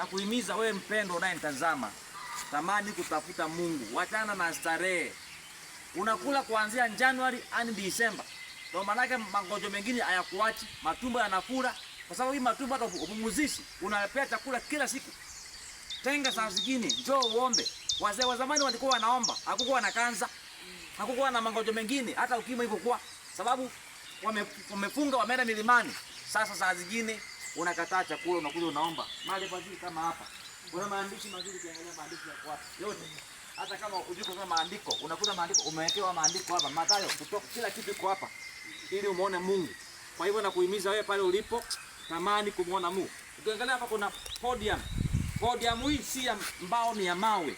na kuhimiza wewe mpendo unayenitazama, tamani kutafuta Mungu, wachana na starehe. Unakula kuanzia Januari hadi Disemba. Ndio maana magonjwa mengine hayakuachi, matumbo yanafura kwa sababu hii matumbo hata upumuzishi, unapea chakula kila siku. Tenga saa zingine, njoo uombe. Wazee wa zamani walikuwa wanaomba, hakukuwa na kansa, hakukuwa na magonjwa mengine, hata ukimwi iko kwa sababu wamefunga, wameenda milimani. Sasa saa zingine unakataa chakula, unakuja unaomba. Mahali pazuri kama hapa. Kuna maandishi mazuri, ukiangalia maandishi ya kwa yote. Hata kama ujiko kama maandiko, unakuta maandiko, umewekewa maandiko hapa, Mathayo, kutoka kila kitu iko hapa ili umuone Mungu. Kwa hivyo nakuhimiza wewe pale ulipo, tamani kumuona Mungu. Ukiangalia hapa kuna podium. Podium hii si ya mbao, ni ya mawe.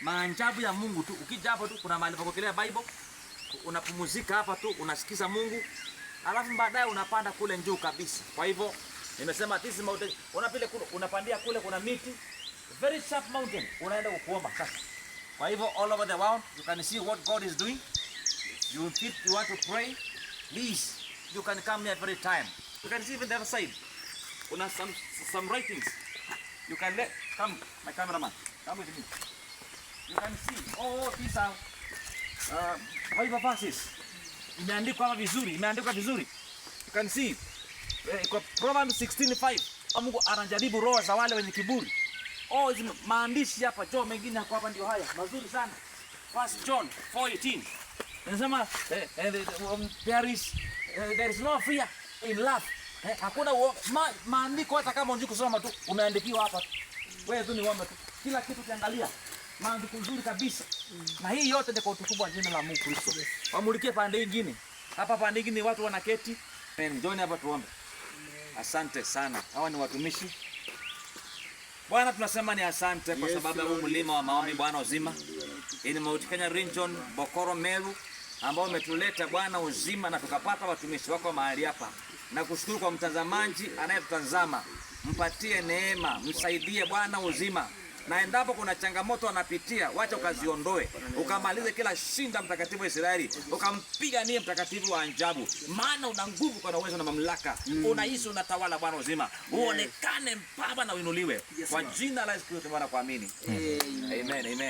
Maajabu ya Mungu tu. Ukija hapo tu kuna mahali pa kuwekelea Bible. Unapumzika hapa tu, unasikiza Mungu. Alafu baadaye unapanda kule juu kabisa. Kwa hivyo nimesema this mountain, unapile kule, unapandia kule kuna miti. Very sharp mountain. Unaenda kuomba sasa. Kwa hivyo all over the world you can see what God is doing. You want to pray, please, you can come here every time. You can see even the other side. Kuna some writings. You can come, my cameraman, come with me. You can see, these are Bible verses. Imeandikwa vizuri, imeandikwa vizuri. You can see, Proverbs 16:5. Mungu anajaribu roho za wale wenye kiburi. Hizi maandishi hapa, John mengine hapo hapa ndio haya, mazuri sana. 1 John 4:18. Nasema there is no fear in love. Hakuna maandiko, hata kama unjui kusoma tu umeandikiwa hapa. Wewe tu ni uombe tu. Kila kitu kiangalia. Maandiko nzuri kabisa. Na hii yote ni kwa utukufu wa jina la Mungu Kristo. Wamulikie pande nyingine. Hapa pande nyingine watu wanaketi. Njoni hapa tuombe. Asante sana. Hawa ni watumishi. Bwana, tunasema ni asante kwa sababu ya mlima wa maombi, Bwana uzima. Hii ni Mount Kenya Region, Bokoro, Meru, ambao umetuleta Bwana uzima na tukapata watumishi wako mahali hapa. Na kushukuru kwa mtazamaji anayetutazama. Mpatie neema, msaidie Bwana uzima. Na endapo kuna changamoto anapitia, wacha ukaziondoe. Ukamalize kila shinda mtakatifu wa Israeli. Ukampiganie mtakatifu wa ajabu. Maana una nguvu, kwa uwezo na mamlaka. Unaishi, unatawala Bwana uzima. Uonekane mpaba na uinuliwe. Kwa jina la Yesu Kristo tunakuamini. Amen. Amen.